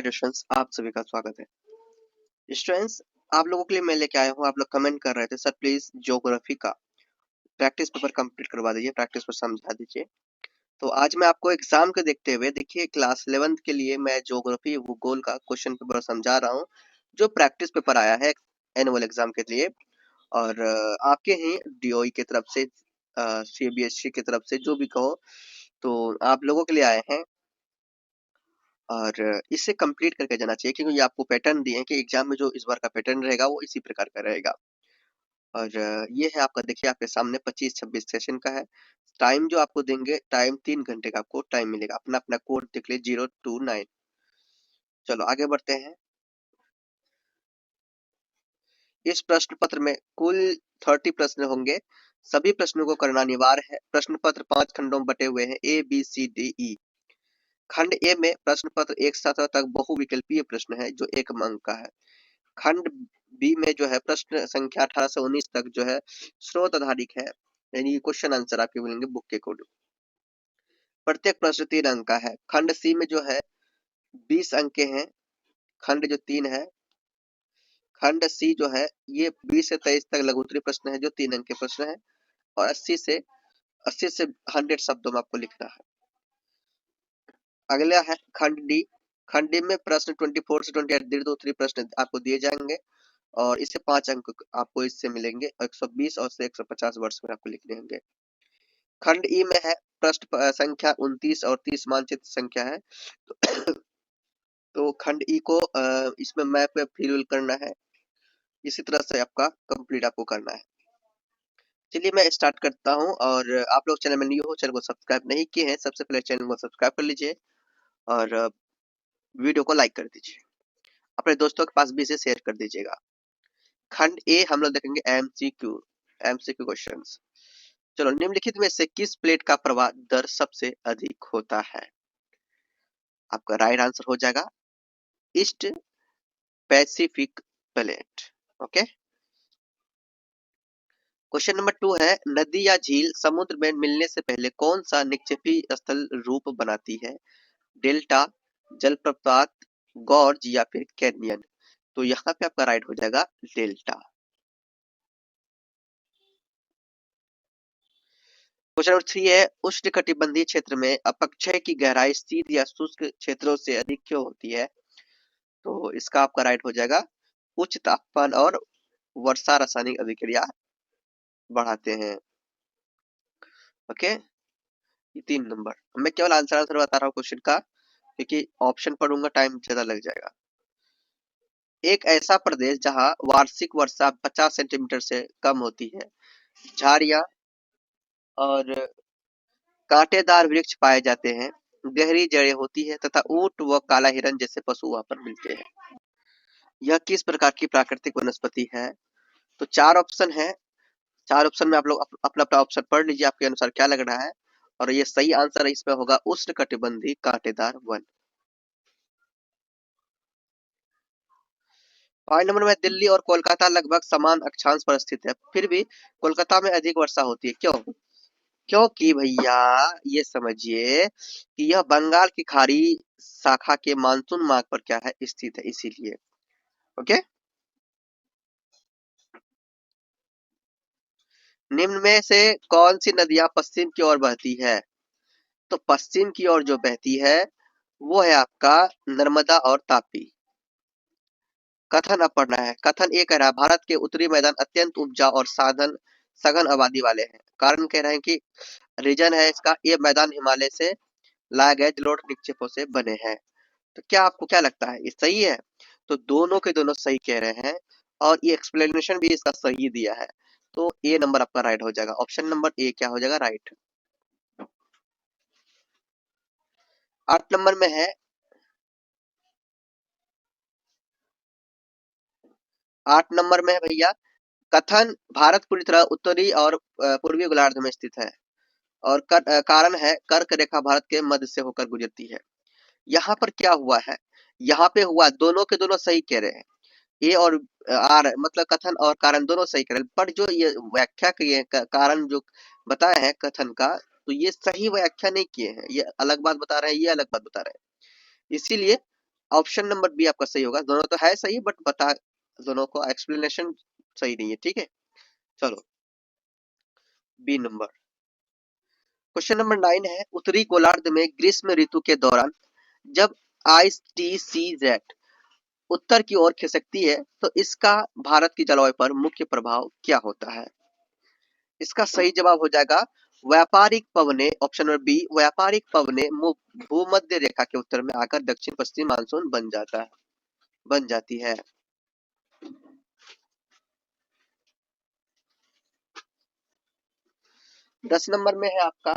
Dear students, आप सभी का स्वागत है। स्टूडेंट्स, आप लोगों के लिए मैं लेके आया हूँ। आप लोग कमेंट कर रहे थे सर प्लीज ज्योग्राफी का प्रैक्टिस पेपर कंप्लीट करवा दीजिए, प्रैक्टिस पर समझा दीजिए। तो आज मैं आपको एग्जाम के देखते हुए देखिए क्लास 11th के लिए मैं ज्योग्राफी भूगोल का क्वेश्चन पेपर समझा रहा हूँ, जो प्रैक्टिस पेपर आया है एनुअल एग्जाम के लिए। और आपके ही डीओई की तरफ से, सीबीएसई की तरफ से, जो भी कहो, तो आप लोगों के लिए आए हैं और इसे कंप्लीट करके जाना चाहिए, क्योंकि ये आपको पैटर्न दिए हैं कि एग्जाम में जो इस बार का पैटर्न रहेगा वो इसी प्रकार का रहेगा। और ये है आपका, देखिए आपके सामने 25-26 सेशन का है। टाइम जो आपको देंगे, टाइम 3 घंटे का आपको टाइम मिलेगा। अपना अपना कोड देख लीजिए 029। चलो आगे बढ़ते हैं। इस प्रश्न पत्र में कुल 30 प्रश्न होंगे। सभी प्रश्नों को करना अनिवार्य है। प्रश्न पत्र 5 खंडों में बटे हुए हैं, A B C D E। खंड ए में प्रश्न पत्र 1 से 7 तक बहुविकल्पीय प्रश्न है, जो 1 अंक का है। खंड बी में जो है प्रश्न संख्या 18 से 19 तक जो है स्रोत आधारित है, यानी क्वेश्चन आंसर आपके मिलेंगे बुक के अकॉर्डिंग। प्रत्येक प्रश्न 3 अंक का है। खंड सी में जो है 20 अंक के हैं। खंड जो 3 है, खंड सी जो है ये 20 से 23 तक लघु उत्तरीय प्रश्न है, जो 3 अंक के प्रश्न है। और 80 से 100 शब्दों में आपको लिखना है। अगला है खंड डी। खंड डी में प्रश्न 24 से 28 दीर्घ उत्तरीय प्रश्न आपको दिए जाएंगे और इससे 5 अंक आपको इससे मिलेंगे। 120 और से 150 वर्ष में आपको लिखने होंगे। खंड ई में है प्रश्न संख्या 29 और 30 मानचित्र संख्या है। तो खंड ई को इसमें मैप पे फिल करना है। इसी तरह से आपका कंप्लीट आपको करना है। चलिए मैं स्टार्ट करता हूं। और आप लोग चैनल में न्यू हो, चैनल को सब्सक्राइब नहीं किए हैं, सबसे पहले चैनल को सब्सक्राइब कर लीजिए और वीडियो को लाइक कर दीजिए। अपने दोस्तों के पास भी इसे शेयर कर दीजिएगा। खंड ए हम लोग देखेंगे एमसीक्यू क्वेश्चंस। चलो, निम्नलिखित में से किस प्लेट का प्रवाह दर सबसे अधिक होता है? आपका राइट आंसर हो जाएगा east Pacific plate. Okay. Question number 2 है, नदी या झील समुद्र में मिलने से पहले कौन सा निक्षेपी स्थल रूप बनाती है? डेल्टा, जलप्रपात, गॉर्ज या फिर कैनियन? तो यहाँ पे आपका राइट हो जाएगा डेल्टा। क्वेश्चन नंबर 3 है, उष्णकटिबंधीय क्षेत्र में अपक्षय की गहराई सीध या शुष्क क्षेत्रों से अधिक क्यों होती है? तो इसका आपका राइट हो जाएगा उच्च तापमान और वर्षा रासायनिक अभिक्रिया बढ़ाते हैं। ओके, ये 3 नंबर। मैं केवल आंसर बता रहा हूँ क्वेश्चन का, क्योंकि ऑप्शन पढ़ूंगा टाइम ज्यादा लग जाएगा। एक ऐसा प्रदेश जहां वार्षिक वर्षा 50 सेंटीमीटर से कम होती है, झाड़ियां और कांटेदार वृक्ष पाए जाते हैं, गहरी जड़ें होती है तथा ऊंट व काला हिरन जैसे पशु वहां पर मिलते हैं। यह किस प्रकार की प्राकृतिक वनस्पति है? तो 4 ऑप्शन है। 4 ऑप्शन में आप लोग अपना अपना ऑप्शन पढ़ लीजिए, आपके अनुसार क्या लग रहा है। और ये सही आंसर इसमें होगा उष्णकटिबंधीय कांटेदार वन। पॉइंट नंबर में, दिल्ली और कोलकाता लगभग समान अक्षांश पर स्थित है, फिर भी कोलकाता में अधिक वर्षा होती है, क्यों? क्योंकि भैया ये समझिए कि यह बंगाल की खाड़ी शाखा के मानसून मार्ग पर क्या है स्थित है, इसीलिए। ओके। निम्न में से कौन सी नदियां पश्चिम की ओर बहती है? तो पश्चिम की ओर जो बहती है वो है आपका नर्मदा और तापी। कथन अब पढ़ना है। कथन ये कह रहा है, भारत के उत्तरी मैदान अत्यंत उपजाऊ और सघन आबादी वाले हैं। कारण कह रहे हैं कि रीजन है इसका, ये मैदान हिमालय से लाए गए जलोढ़ निक्षेपों से बने हैं। तो क्या आपको क्या लगता है, ये सही है? तो दोनों के दोनों सही कह रहे हैं और ये एक्सप्लेनेशन भी इसका सही दिया है। तो ए नंबर आपका राइट हो जाएगा। ऑप्शन नंबर ए क्या हो जाएगा राइट। 8 नंबर में है, 8 नंबर में है भैया, कथन भारत पूरी तरह उत्तरी और पूर्वी गोलार्ध में स्थित है और कारण है कर्क रेखा भारत के मध्य से होकर गुजरती है। यहाँ पर क्या हुआ है, यहाँ पे हुआ दोनों के दोनों सही कह रहे हैं। ए और आर मतलब कथन और कारण दोनों सही कह रहे हैं, पर जो ये व्याख्या किए हैं, कारण जो बताया है कथन का, तो ये सही व्याख्या नहीं किए हैं, ये अलग बात बता रहे हैं, ये अलग बात बता रहे हैं। इसीलिए ऑप्शन नंबर बी आपका सही होगा। दोनों तो है सही बट बता दोनों को एक्सप्लेनेशन सही नहीं है, ठीक है। चलो बी नंबर। क्वेश्चन नंबर 9 है, उत्तरी गोलार्ध में ग्रीष्म ऋतु के दौरान जब ITCZ उत्तर की ओर खिसकती है तो इसका भारत की जलवायु पर मुख्य प्रभाव क्या होता है? इसका सही जवाब हो जाएगा व्यापारिक पवने, ऑप्शन नंबर बी, व्यापारिक पवने भूमध्य रेखा के उत्तर में आकर दक्षिण पश्चिम मानसून बन जाती है। दस नंबर में है आपका,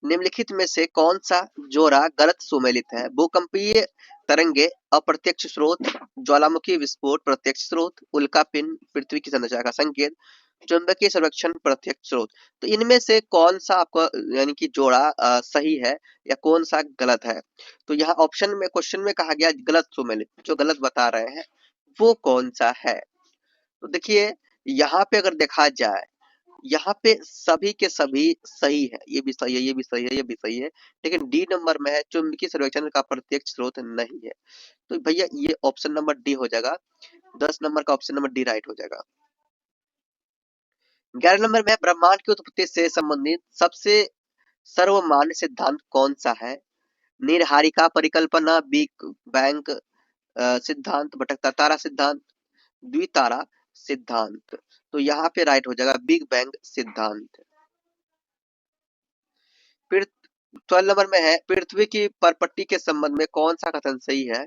निम्नलिखित में से कौन सा जोड़ा गलत सुमेलित है? भूकंपीय तरंगे अप्रत्यक्ष स्रोत, ज्वालामुखी विस्फोट प्रत्यक्ष स्रोत, उल्कापिंड पृथ्वी की संरचना का संकेत, चुंबकीय संरक्षण प्रत्यक्ष स्रोत। तो इनमें से कौन सा आपका यानी कि जोड़ा सही है या कौन सा गलत है? तो यहाँ ऑप्शन में क्वेश्चन में कहा गया गलत सुमेलित, जो गलत बता रहे हैं वो कौन सा है? तो देखिए यहाँ पे अगर देखा जाए, यहाँ पे सभी के सभी सही है, ये भी सही है, ये भी सही है, ये भी सही है, लेकिन डी नंबर में है चुंबकीय सर्वेक्षण का प्रत्यक्ष स्रोत नहीं है। तो भैया ये ऑप्शन नंबर डी हो जाएगा, 10 नंबर का ऑप्शन नंबर डी राइट हो जाएगा। 11 नंबर में ब्रह्मांड की उत्पत्ति से संबंधित सबसे सर्वमान्य सिद्धांत कौन सा है? निर्हारिका परिकल्पना, बिग बैंग सिद्धांत, भटकता तारा सिद्धांत, द्वितारा सिद्धांत। तो यहाँ पे राइट हो जाएगा बिग बैंग सिद्धांत। फिर 12 नंबर में है, पृथ्वी की परपट्टी के संबंध में कौन सा कथन सही है?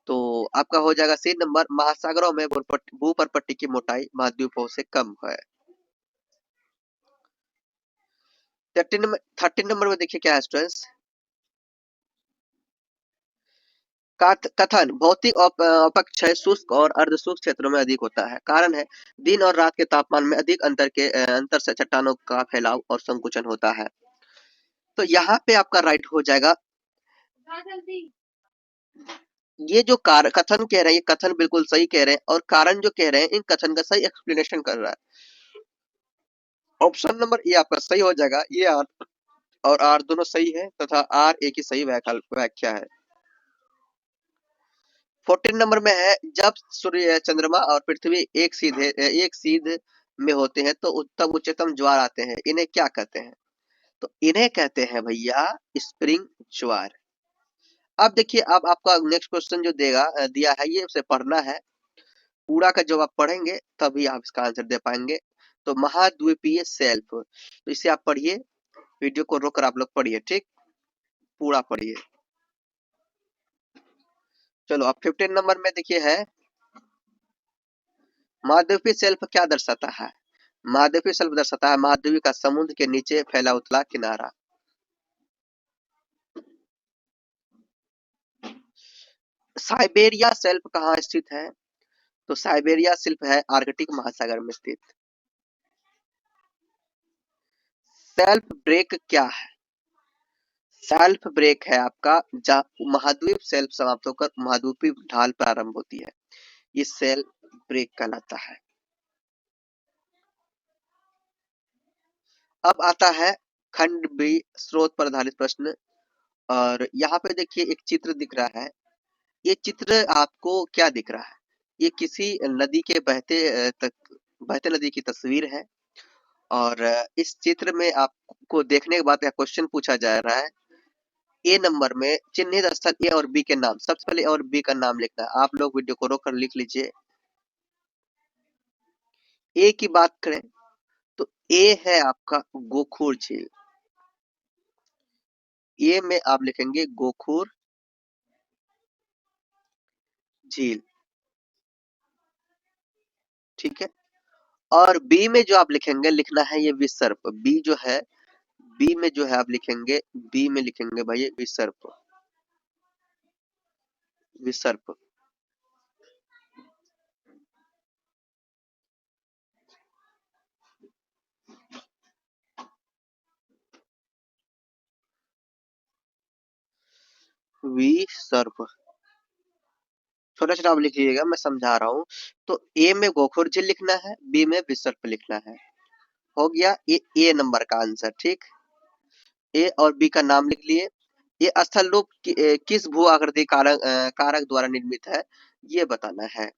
तो आपका हो जाएगा सी नंबर, महासागरों में भूपरपट्टी की मोटाई महाद्वीपों से कम है। 13 नंबर में देखिए क्या है स्टूडेंट्स, कथन भौतिक अपक्षय शुष्क और अर्धशुष्क क्षेत्रों में अधिक होता है। कारण है दिन और रात के तापमान में अधिक अंतर से चट्टानों का फैलाव और संकुचन होता है। तो यहाँ पे आपका राइट हो जाएगा, ये जो कथन कह रहे हैं, ये कथन बिल्कुल सही कह रहे हैं और कारण जो कह रहे हैं इन कथन का सही एक्सप्लेनेशन कर रहा है। ऑप्शन नंबर ए आपका सही हो जाएगा, ये आर और आर दोनों सही है तथा आर एक ही सही व्याख्या है। 14 नंबर में है, जब सूर्य चंद्रमा और पृथ्वी एक सीध में होते हैं तो तब उच्चतम ज्वार आते हैं, इन्हें क्या कहते हैं? तो इन्हें कहते हैं भैया स्प्रिंग ज्वार। अब देखिए, अब आपका नेक्स्ट क्वेश्चन जो दिया है ये उसे पढ़ना है, पूरा का जब आप पढ़ेंगे तभी आप इसका आंसर दे पाएंगे। तो महाद्वीपीय शेल्फ, तो इसे आप पढ़िए, वीडियो को रोककर आप लोग पढ़िए, ठीक, पूरा पढ़िए। चलो अब 15 नंबर में देखिए है, महाद्वीपीय शेल्फ क्या दर्शाता है? महाद्वीपीय शेल्फ दर्शाता है महाद्वीप का समुद्र के नीचे फैला उथला किनारा। साइबेरिया शेल्फ कहाँ स्थित है? तो साइबेरिया शेल्फ है आर्कटिक महासागर में स्थित। शेल्फ ब्रेक क्या है? शेल्फ ब्रेक है आपका जहाँ महाद्वीप शेल्फ समाप्त होकर महाद्वीपीय ढाल प्रारंभ होती है, ये शेल्फ ब्रेक कहलाता है। अब आता है खंड बी, स्रोत पर आधारित प्रश्न, और यहाँ पे देखिए एक चित्र दिख रहा है, ये चित्र आपको क्या दिख रहा है? ये किसी नदी के बहते नदी की तस्वीर है और इस चित्र में आपको देखने के बाद क्वेश्चन पूछा जा रहा है, ए नंबर में चिन्हित स्थल ए और बी के नाम, सबसे पहले ए और बी का नाम लिखना है। आप लोग वीडियो को रोककर लिख लीजिए। ए की बात करें तो ए है आपका गोखुर झील, ए में आप लिखेंगे गोखुर झील, ठीक है। और बी में जो आप लिखेंगे, लिखना है ये विसर्प, बी जो है, बी में जो है आप लिखेंगे, बी में लिखेंगे भाई विसर्प, विसर्प। विसर्प छोटा छोटा आप लिखिएगा, मैं समझा रहा हूँ। तो ए में गोखुर झील लिखना है, बी में विसर्प लिखना है। हो गया ए नंबर का आंसर, ठीक। ए और बी का नाम लिख लिए। ये स्थल रूप किस भू आकृति कारक द्वारा निर्मित है, ये बताना है।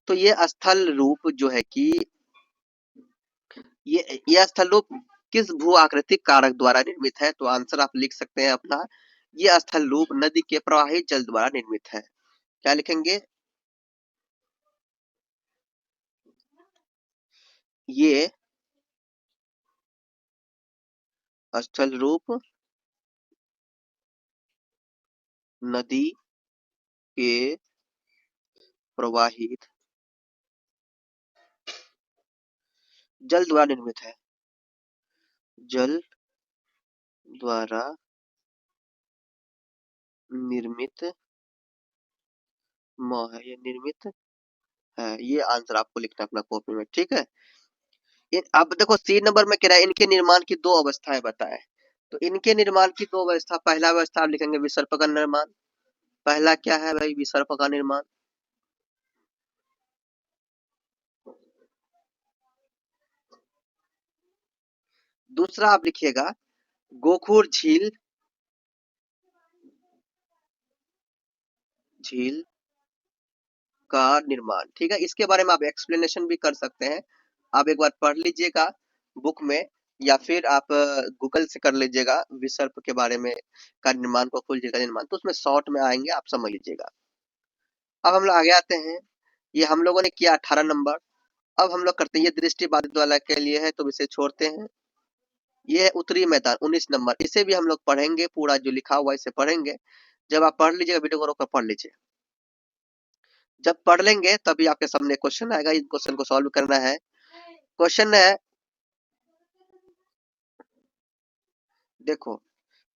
तो ये स्थल रूप जो है कि ये स्थल रूप किस भू आकृतिक कारक द्वारा निर्मित है, तो आंसर आप लिख सकते हैं अपना, ये स्थल रूप नदी के प्रवाहित जल द्वारा निर्मित है। क्या लिखेंगे? ये स्थल रूप नदी के प्रवाहित जल द्वारा निर्मित है। जल द्वारा निर्मित है, ये निर्मित है, ये आंसर आपको लिखना है अपना कॉपी में, ठीक है। अब देखो सी नंबर में कह रहा है इनके निर्माण की दो अवस्थाएं बताएं। तो इनके निर्माण की दो अवस्था, पहला अवस्था आप लिखेंगे विसर्प का निर्माण। पहला क्या है भाई? विसर्प का निर्माण। दूसरा आप लिखिएगा गोखुर झील, झील का निर्माण, ठीक है। इसके बारे में आप एक्सप्लेनेशन भी कर सकते हैं, आप एक बार पढ़ लीजिएगा बुक में, या फिर आप गूगल से कर लीजिएगा विसर्प के बारे में का निर्माण, गोखुर झील का निर्माण, तो उसमें शॉर्ट में आएंगे, आप समझ लीजिएगा। अब हम लोग आगे आते हैं, ये हम लोगों ने किया 18 नंबर। अब हम लोग करते हैं, ये दृष्टि बाधित वाला के लिए है तो इसे छोड़ते हैं। ये है उत्तरी मैदान 19 नंबर, इसे भी हम लोग पढ़ेंगे, पूरा जो लिखा हुआ है इसे पढ़ेंगे। जब आप पढ़ लीजिएगा वीडियो को रोक कर पढ़ लीजिए, जब पढ़ लेंगे तभी आपके सामने क्वेश्चन आएगा, इस क्वेश्चन को सॉल्व करना है। क्वेश्चन है, देखो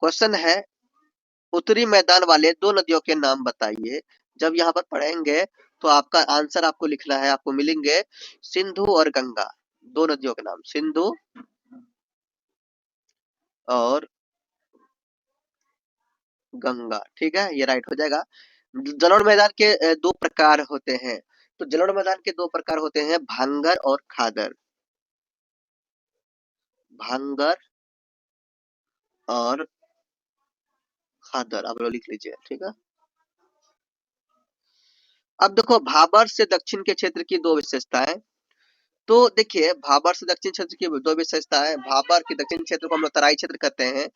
क्वेश्चन है उत्तरी मैदान वाले दो नदियों के नाम बताइए। जब यहाँ पर पढ़ेंगे तो आपका आंसर आपको लिखना है, आपको मिलेंगे सिंधु और गंगा, दो नदियों के नाम सिंधु और गंगा, ठीक है, ये राइट हो जाएगा। जलोढ़ मैदान के दो प्रकार होते हैं, तो जलोढ़ मैदान के दो प्रकार होते हैं, भांगर और खादर। भांगर और खादर आप लोग लिख लीजिए, ठीक है। अब देखो भाबर से दक्षिण के क्षेत्र की दो विशेषताएं। तो देखिए भाबर से दक्षिण क्षेत्र की दो विशेषताएं, भाबर के दक्षिण क्षेत्र को हम लोग तराई क्षेत्र कहते हैं।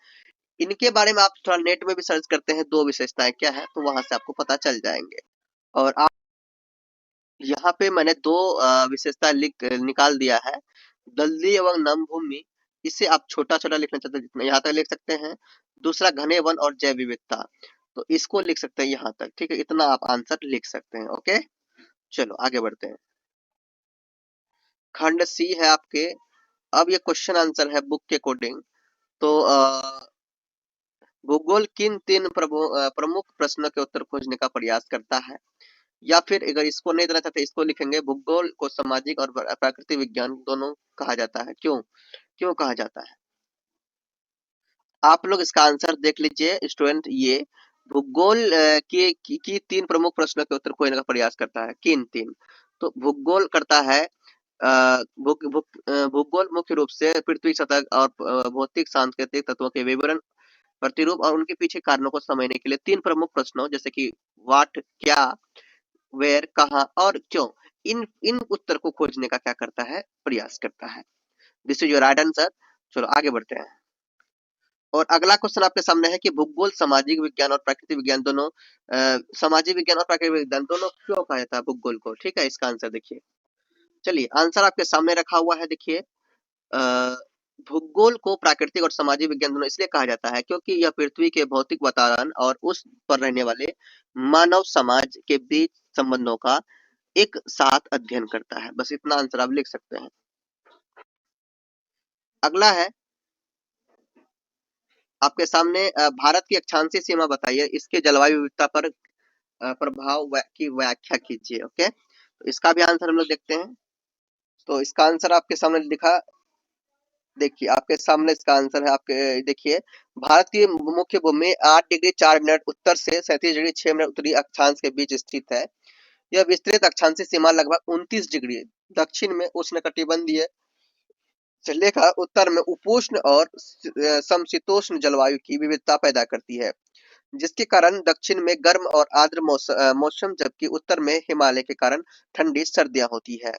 इनके बारे में आप थोड़ा नेट में भी सर्च करते हैं, दो विशेषताएं क्या है, तो वहां से आपको पता चल जाएंगे। और आप यहाँ पे मैंने दो विशेषता लिख निकाल दिया है, दलदली एवं नम भूमि, इसे आप छोटा छोटा लिखना चाहते हैं जितना यहाँ तक लिख सकते हैं। दूसरा घने वन और जैव विविधता, तो इसको लिख सकते हैं यहाँ तक, ठीक है, इतना आप आंसर लिख सकते हैं। ओके, चलो आगे बढ़ते हैं। खंड सी है आपके। अब ये क्वेश्चन आंसर है बुक के अकॉर्डिंग। तो भूगोल किन तीन प्रमुख प्रश्नों के उत्तर खोजने का प्रयास करता है, या फिर अगर इसको नहीं देना चाहते इसको लिखेंगे भूगोल को सामाजिक और प्राकृतिक विज्ञान दोनों कहा जाता है। क्यों क्यों कहा जाता है, आप लोग इसका आंसर देख लीजिए स्टूडेंट। ये भूगोल की तीन प्रमुख प्रश्नों के उत्तर खोजने का प्रयास करता है, किन तीन? तो भूगोल करता है भूगोल मुख्य रूप से पृथ्वी सतह और भौतिक सांस्कृतिक तत्वों के विवरण, प्रतिरूप और उनके पीछे कारणों को समझने के लिए तीन प्रमुख प्रश्नों जैसे कि व्हाट क्या, वेयर कहाँ और क्यों, इन इन उत्तर को खोजने का क्या करता है, प्रयास करता है। This is your right answer. चलो आगे बढ़ते हैं। और अगला क्वेश्चन आपके सामने है कि भूगोल सामाजिक विज्ञान और प्राकृतिक विज्ञान दोनों सामाजिक विज्ञान और प्राकृतिक विज्ञान दोनों क्यों कहा जाता है भूगोल को, ठीक है, इसका आंसर देखिए। चलिए आंसर आपके सामने रखा हुआ है, देखिए भूगोल को प्राकृतिक और सामाजिक विज्ञान दोनों इसलिए कहा जाता है क्योंकि यह पृथ्वी के भौतिक वातावरण और उस पर रहने वाले मानव समाज के बीच संबंधों का एक साथ अध्ययन करता है। बस इतना आंसर आप लिख सकते हैं। अगला है आपके सामने भारत की अक्षांशीय सीमा बताइए, इसके जलवायु विविधता पर प्रभाव की व्याख्या कीजिए। ओके, तो इसका भी आंसर हम लोग देखते हैं। तो इसका आंसर आपके सामने लिखा, देखिए आपके सामने इसका आंसर है, आपके देखिए भारत की मुख्य भूमि 8 डिग्री 4 मिनट उत्तर से 37 डिग्री 6 मिनट उत्तरी अक्षांश के बीच स्थित है। यह विस्तृत अक्षांशीय सीमा लगभग 29 डिग्री दक्षिण में उष्णकटिबंधीय से लेकर उत्तर में उपोष्ण और समशीतोष्ण जलवायु की विविधता पैदा करती है। जिसके कारण दक्षिण में गर्म और आर्द्र मौसम जबकि उत्तर में हिमालय के कारण ठंडी सर्दियां होती है।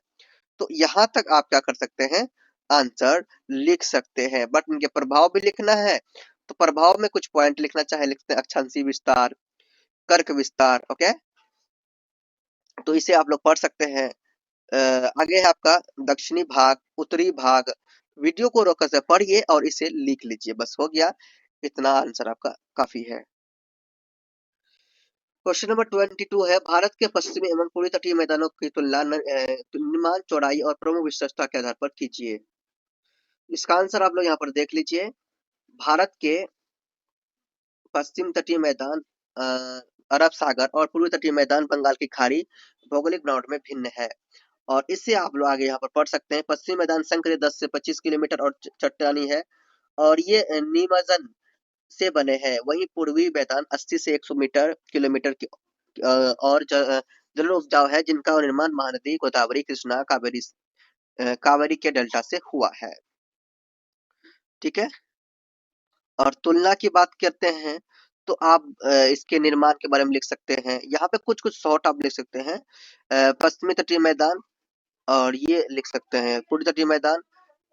तो यहाँ तक आप क्या कर सकते हैं, आंसर लिख सकते हैं, बट इनके प्रभाव भी लिखना है। तो प्रभाव में कुछ पॉइंट लिखना चाहे लिखते हैं, अक्षांशीय विस्तार, कर्क विस्तार। ओके, तो इसे आप लोग पढ़ सकते हैं। आगे है आपका दक्षिणी भाग, उत्तरी भाग। वीडियो को रोक कर पढ़िए और इसे लिख लीजिए, बस हो गया, इतना आंसर आपका काफी है। क्वेश्चन नंबर 22 है, भारत के पश्चिमी एवं पूर्वी तटीय मैदानों की तुलना निर्माण चौड़ाई और प्रमुख विशेषता के आधार पर कीजिए। इसका आंसर आप लोग यहाँ पर देख लीजिए। भारत के पश्चिम तटीय मैदान अरब सागर और पूर्वी तटीय मैदान बंगाल की खाड़ी भौगोलिक बनावट में भिन्न है। और इससे आप लोग आगे यहाँ पर पढ़ सकते हैं, पश्चिमी मैदान संकरे 10 से 25 किलोमीटर और चट्टानी है और ये निमज्जन से बने हैं। वहीं पूर्वी मैदान 80 से 100 मीटर किलोमीटर की और जल उपजाऊ है, जिनका निर्माण महानदी गोदावरी, कृष्णा, कावेरी के डेल्टा से हुआ है। ठीक है, और तुलना की बात करते हैं तो आप इसके निर्माण के बारे में लिख सकते हैं। यहाँ पे कुछ कुछ शॉर्ट आप लिख सकते हैं, पश्चिमी तटीय मैदान, और ये लिख सकते हैं पूर्वी तटीय मैदान।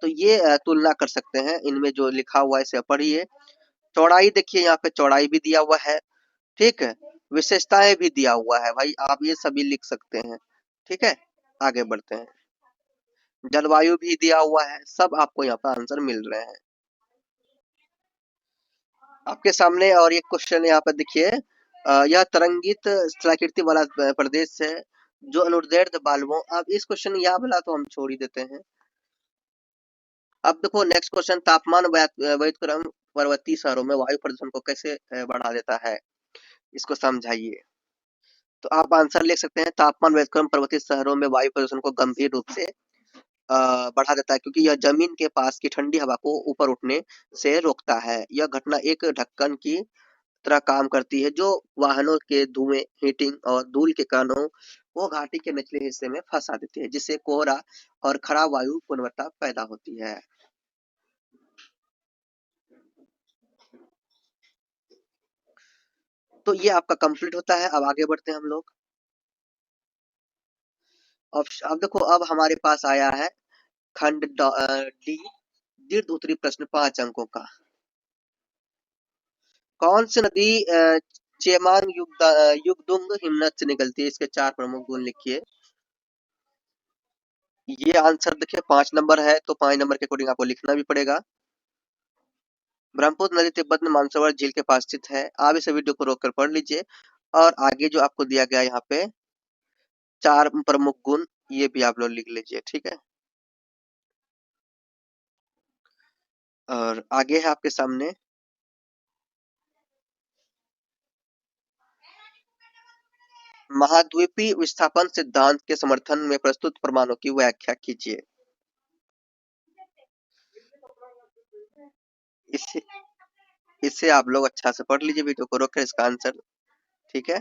तो ये तुलना कर सकते हैं, इनमें जो लिखा हुआ है इसे पढ़िए। चौड़ाई देखिए, यहाँ पे चौड़ाई भी दिया हुआ है, ठीक है, विशेषताएं भी दिया हुआ है भाई, आप ये सभी लिख सकते हैं। ठीक है, आगे बढ़ते हैं। जलवायु भी दिया हुआ है, सब आपको यहाँ पर आंसर मिल रहे हैं आपके सामने। और एक क्वेश्चन यहाँ पर देखिए, यह तरंगित स्थलाकृति वाला प्रदेश है जो अनुदैर्ध्य बालुओं। अब इस क्वेश्चन यहाँ वाला तो हम छोड़ ही देते हैं। अब देखो नेक्स्ट क्वेश्चन, तापमान व्युत्क्रम पर्वतीय शहरों में वायु प्रदूषण को कैसे बढ़ा देता है, इसको समझाइए। तो आप आंसर लिख सकते हैं, तापमान व्युत्क्रम पर्वतीय शहरों में वायु प्रदूषण को गंभीर रूप से बढ़ा देता है, क्योंकि यह जमीन के पास की ठंडी हवा को ऊपर उठने से रोकता है। यह घटना एक ढक्कन की तरह काम करती है जो वाहनों के धुएं, हीटिंग और धूल के कणों को घाटी के निचले हिस्से में फंसा देती है, जिससे कोहरा और खराब वायु गुणवत्ता पैदा होती है। तो ये आपका कंप्लीट होता है। अब आगे बढ़ते हैं हम लोग। अब देखो, अब हमारे पास आया है खंड डी, दीर्घ उत्तरी प्रश्न, 5 अंकों का। कौन सी नदी चेमांग युगदुंग हिमनद से निकलती है, इसके 4 प्रमुख गुण लिखिए। ये आंसर देखिए 5 नंबर है, तो 5 नंबर के अकॉर्डिंग आपको लिखना भी पड़ेगा। ब्रह्मपुत्र नदी तिब्बत में मानसरोवर झील के पास स्थित है। आप इस वीडियो को रोककर पढ़ लीजिए, और आगे जो आपको दिया गया यहाँ पे 4 प्रमुख गुण, ये भी आप लोग लिख लीजिए। ठीक है, और आगे है आपके सामने महाद्वीपीय विस्थापन सिद्धांत के समर्थन में प्रस्तुत प्रमाणों की व्याख्या कीजिए। इसे इसे आप लोग अच्छा से पढ़ लीजिए, वीडियो को रोककर इसका आंसर। ठीक है,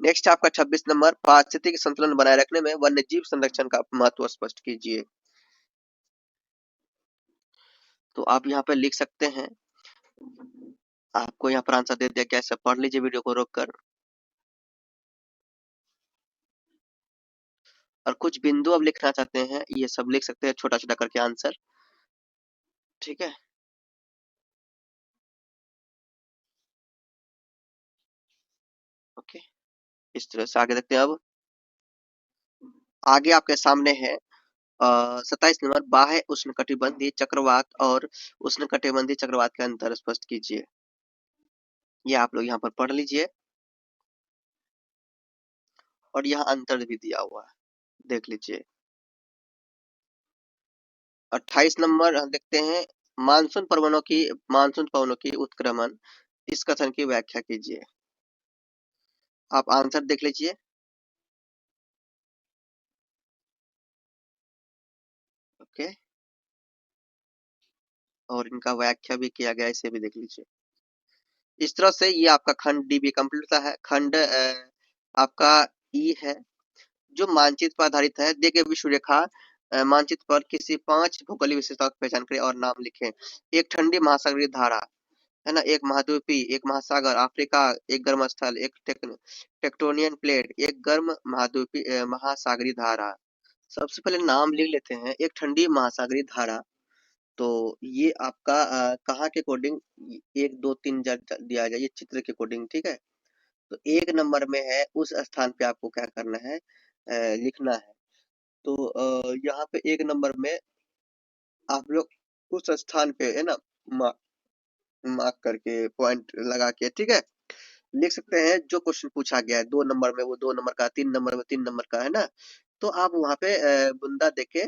नेक्स्ट आपका 26 नंबर, पारिस्थितिक संतुलन बनाए रखने में वन्यजीव संरक्षण का महत्व स्पष्ट कीजिए। तो आप यहाँ पे लिख सकते हैं, आपको यहाँ पर आंसर दे दिया गया, ऐसे पढ़ लीजिए वीडियो को रोककर, और कुछ बिंदु अब लिखना चाहते हैं, ये सब लिख सकते हैं छोटा छोटा करके आंसर। ठीक है, ओके, इस तरह से आगे देखते हैं। अब आगे आपके सामने है 27 नंबर, बाह्य उष्णकटिबंधीय चक्रवात और उष्णकटिबंधीय चक्रवात के अंतर स्पष्ट कीजिए। ये आप लोग यहाँ पर पढ़ लीजिए, और यहाँ अंतर भी दिया हुआ है, देख लीजिए। 28 नंबर हम देखते हैं, मानसून पवनों की उत्क्रमण, इस कथन की व्याख्या कीजिए। आप आंसर देख लीजिए, ओके, और इनका व्याख्या भी किया गया, इसे भी देख लीजिए। इस तरह से ये आपका खंड डी भी कंप्लीट होता है। खंड आपका ई है, जो मानचित्र पर आधारित है। दिए गए विषुव रेखा मानचित्र पर किसी 5 भौगोलिक विशेषताओं की पहचान करें और नाम लिखें। एक ठंडी महासागरीय धारा, है ना, एक महाद्वीपीय, एक महासागर, अफ्रीका, एक गर्म स्थल, एक टेक्टोनियन प्लेट, एक गर्म महाद्वीपीय महासागरीय धारा। सबसे पहले नाम लिख लेते हैं। एक ठंडी महासागरीय धारा, तो ये आपका कहाँ के अकॉर्डिंग 1 2 3 दिया जाए, ये चित्र के अकॉर्डिंग, ठीक है। तो 1 नंबर में है, उस स्थान पे आपको क्या करना है, लिखना है। तो यहाँ पे 1 नंबर में आप लोग उस स्थान पे, है ना, मार्क करके पॉइंट लगा के, ठीक है, लिख सकते हैं। जो क्वेश्चन पूछा गया है 2 नंबर में, वो 2 नंबर का, 3 नंबर में 3 नंबर का, है ना। तो आप वहां पे बुंदा देके,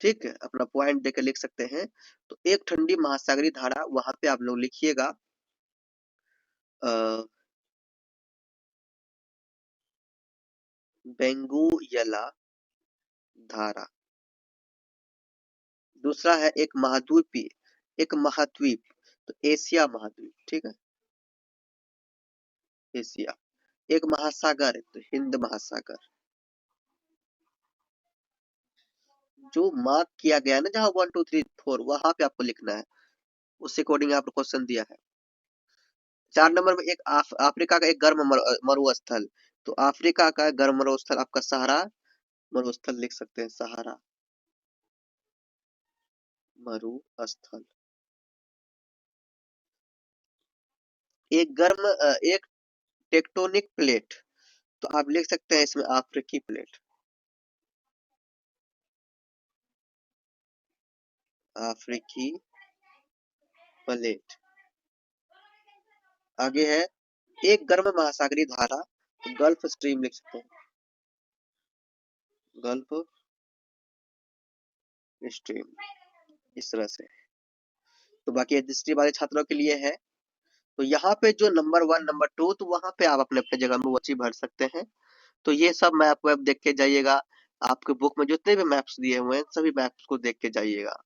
ठीक है, अपना पॉइंट देके लिख सकते हैं। तो एक ठंडी महासागरीय धारा, वहां पे आप लोग लिखिएगा बेंगुयला धारा। दूसरा है एक महाद्वीपीय, एक महाद्वीप, तो एशिया महाद्वीप, ठीक है, एशिया। एक महासागर, तो हिंद महासागर। जो मार्क किया गया है ना, जहाँ 1 2 3 4, वहां पे आपको लिखना है, उस अकॉर्डिंग आपको क्वेश्चन दिया है। 4 नंबर में एक अफ्रीका का एक गर्म मरुस्थल, तो अफ्रीका का गर्म मरुस्थल आपका सहारा मरुस्थल लिख सकते हैं, सहारा मरुस्थल। एक टेक्टोनिक प्लेट, तो आप लिख सकते हैं इसमें अफ्रीकी प्लेट, अफ्रीकी प्लेट। आगे है एक गर्म महासागरीय धारा, तो गल्फ स्ट्रीम लिख सकते हैं, गल्फ स्ट्रीम, इस तरह से। तो बाकी हिस्ट्री वाले छात्रों के लिए है। तो यहाँ पे जो नंबर 1 नंबर 2, तो वहां पे आप अपने अपने जगह में वो चीज भर सकते हैं। तो ये सब मैप वेप देख के जाइएगा। आपके बुक में जितने भी मैप्स दिए हुए हैं, सभी मैप्स को देख के जाइएगा।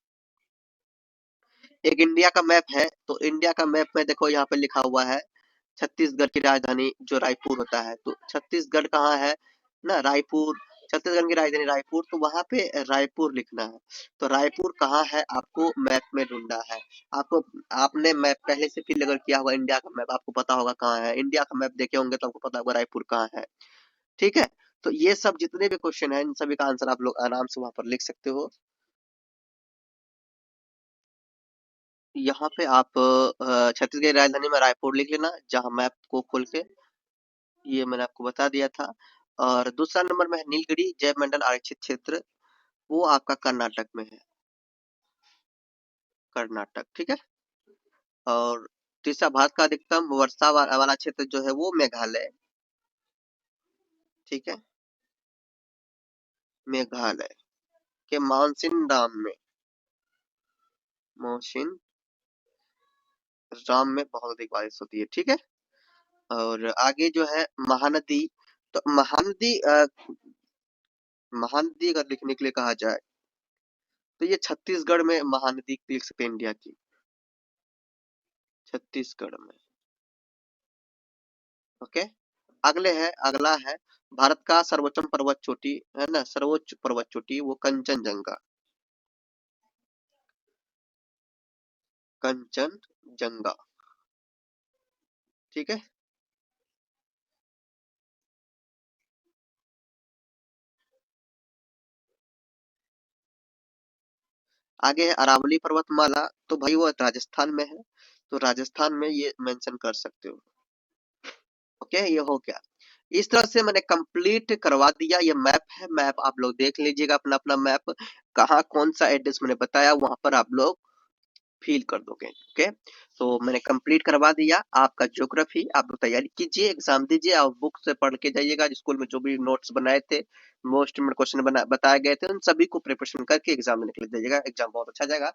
एक इंडिया का मैप है, तो इंडिया का मैप में देखो यहाँ पे लिखा हुआ है छत्तीसगढ़ की राजधानी जो रायपुर होता है, तो छत्तीसगढ़ कहाँ है ना, रायपुर। छत्तीसगढ़ की राजधानी रायपुर, तो वहां पे रायपुर लिखना है। तो रायपुर कहाँ है, आपको मैप में ढूंढना है। आपको, आपने मैप पहले से फिल अगर किया होगा, इंडिया का मैप आपको पता होगा कहाँ है। इंडिया का मैप देखे होंगे तो आपको पता होगा रायपुर कहाँ है, ठीक है। तो ये सब जितने भी क्वेश्चन है, इन सभी का आंसर आप लोग आराम से वहां पर लिख सकते हो। यहाँ पे आप छत्तीसगढ़ की राजधानी में रायपुर लिख लेना, जहाँ मैप को खोल के, ये मैंने आपको बता दिया था। और दूसरा नंबर में है नीलगिरी जैवमंडल आरक्षित क्षेत्र, वो आपका कर्नाटक में है, कर्नाटक, ठीक है। और तीसरा भारत का अधिकतम वर्षा वाला क्षेत्र जो है वो मेघालय, ठीक है, मेघालय के मानसिन राम में, मौसिन राम में बहुत अधिक बारिश होती है, ठीक है। और आगे जो है महानदी, तो महानदी अगर लिखने के लिए कहा जाए, तो ये छत्तीसगढ़ में महानदी लिख सकते हैं, इंडिया की, छत्तीसगढ़ में, ओके। अगला है भारत का सर्वोच्च पर्वत चोटी, है ना, सर्वोच्च पर्वत चोटी, वो कंचनजंगा, कंचनजंगा, ठीक है। आगे है अरावली पर्वतमाला, तो भाई वो राजस्थान में है, तो राजस्थान में ये मेंशन कर सकते हो, ओके। ये हो गया। इस तरह से मैंने कंप्लीट करवा दिया। ये मैप है, मैप आप लोग देख लीजिएगा अपना अपना मैप, कहाँ कौन सा एड्रेस मैंने बताया वहां पर आप लोग फील कर दोगे, ओके। तो मैंने कंप्लीट करवा दिया आपका ज्योग्राफी। आप लोग तैयारी कीजिए, एग्जाम दीजिए और बुक से पढ़ के जाइएगा। स्कूल में जो भी नोट्स बनाए थे, मोस्ट क्वेश्चन बताए गए थे, उन सभी को प्रिपरेशन करके एग्जाम में निकल जाइएगा। एग्जाम बहुत अच्छा जाएगा।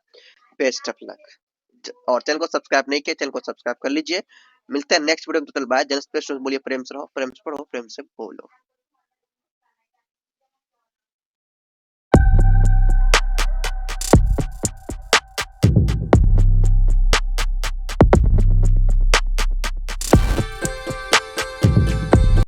Best of luck. और चैनल को सब्सक्राइब नहीं किया, चैनल को सब्सक्राइब कर लीजिए। मिलते हैं नेक्स्ट वीडियो में, तो बाय। जन बोलिए, प्रेम से रहो, प्रेम से पढ़ो, प्रेम से बोलो।